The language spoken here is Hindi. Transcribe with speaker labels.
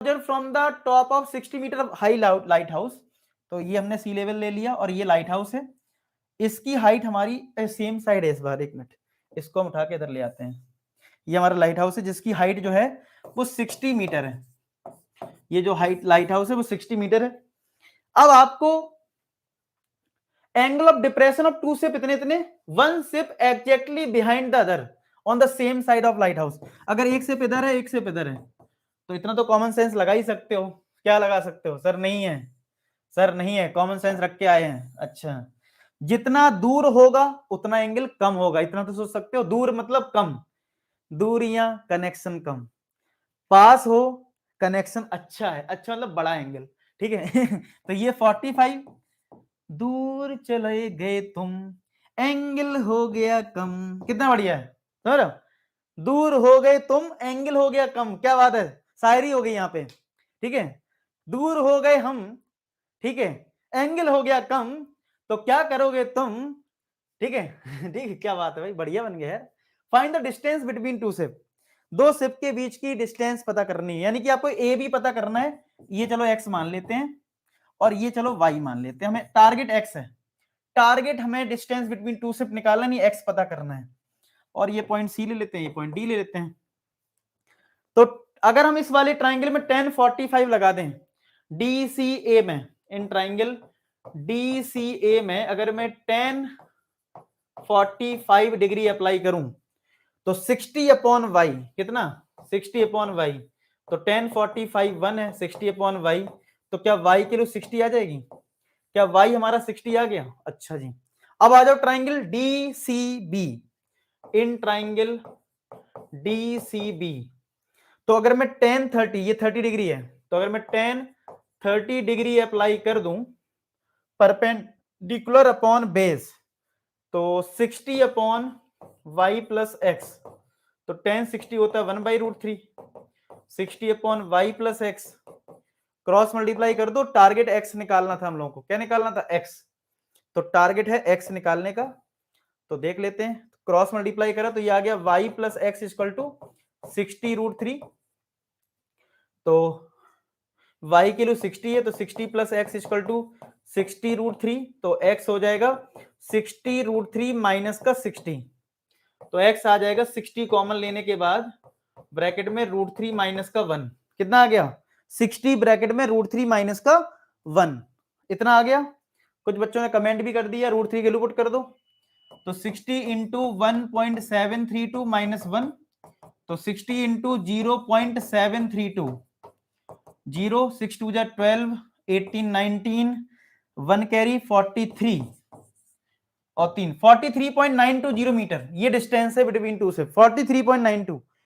Speaker 1: From the top of 60 metre high lighthouse. तो ये हमने सी लेवल ले लिया और ये लाइट हाउस है, इसकी हाइट हमारी सेम साइड है। इस बार एक मिनट, इसको हम उठा के इधर ले आते हैं। ये हमारा लाइट हाउस है जिसकी हाइट जो है वो 60 मीटर है। ये जो हाइट लाइट हाउस है वो 60 मीटर है। अब आपको angle of depression of two ship इतने इतने, one ship exactly behind the other on the same side of lighthouse. अगर एक शिप इधर है एक शिप इधर है तो इतना तो कॉमन सेंस लगा ही सकते हो। क्या लगा सकते हो? सर नहीं है, सर नहीं है, कॉमन सेंस रख के आए हैं। अच्छा, जितना दूर होगा उतना एंगल कम होगा, इतना तो सोच सकते हो। दूर मतलब कम, दूरियां कनेक्शन कम, पास हो कनेक्शन अच्छा है, अच्छा मतलब बड़ा एंगल, ठीक है। तो ये 45, दूर चले गए तुम एंगल हो गया कम, कितना बढ़िया है सर। दूर हो गए तुम एंगल हो गया कम, क्या बात है, शायरी हो गई यहाँ पे, ठीक है। दूर हो गए हम, ठीक है, एंगल हो गया कम, तो क्या करोगे तुम, ठीक है। ठीक है, क्या बात है भाई, बढ़िया बन गया है। Find the distance between two ship, दो शिप के बीच की डिस्टेंस पता करनी है, यानी कि आपको ए बी पता करना है। ये चलो एक्स मान लेते हैं और ये चलो वाई मान लेते हैं। हमें टारगेट एक्स है, टारगेट हमें डिस्टेंस बिटवीन टू शिप निकालना नहीं, एक्स पता करना है। और ये पॉइंट सी ले लेते हैं, ये पॉइंट डी ले लेते हैं। तो अगर हम इस वाले ट्राइंगल में 1045 लगा दें DCA में, इन ट्राइंगल DCA में अगर मैं 1045 डिग्री अप्लाई करूं तो 60 अपॉन वाई कितना, 60 अपॉन वाई, तो 1045 1 है, 60 अपॉन वाई, तो क्या वाई के लिए 60 आ जाएगी? क्या वाई हमारा 60 आ गया? अच्छा जी, अब आ जाओ triangle DCB, in triangle DCB। तो अगर मैं 1030, ये 30 डिग्री है, तो अगर मैं 1030 डिग्री अप्लाई कर दूं परपेंडिकुलर अपॉन बेस, तो 60 अपॉन वाई प्लस एक्स, तो 1060 होता है 1/√3, 60 upon y plus x, cross multiply कर दो। टारगेट एक्स निकालना था हम लोगों को, क्या निकालना था? एक्स। तो टारगेट है एक्स निकालने का, तो देख लेते हैं। क्रॉस मल्टीप्लाई करा तो ये आ गया y plus x equal to 60√3। तो y की वैल्यू 60 है, तो 60 प्लस एक्स इक्वल टू 60√3, तो x हो जाएगा 60√3 माइनस का 60, तो x आ जाएगा 60 कॉमन लेने के बाद ब्रैकेट में √3 माइनस का 1, कितना आ गया? 60 ब्रैकेट में √3 माइनस का 1, इतना आ गया। कुछ बच्चों ने कमेंट भी कर दिया √3 के लिए पुट कर दो, तो 60 इंटू 1.732 माइनस 1, तो 60 इंटू 0.732, 0 6 2 जा 12 18 19 1 कैरी 43 और 3 43.920 मीटर, ये डिस्टेंस है बिटवीन टू से 43.92।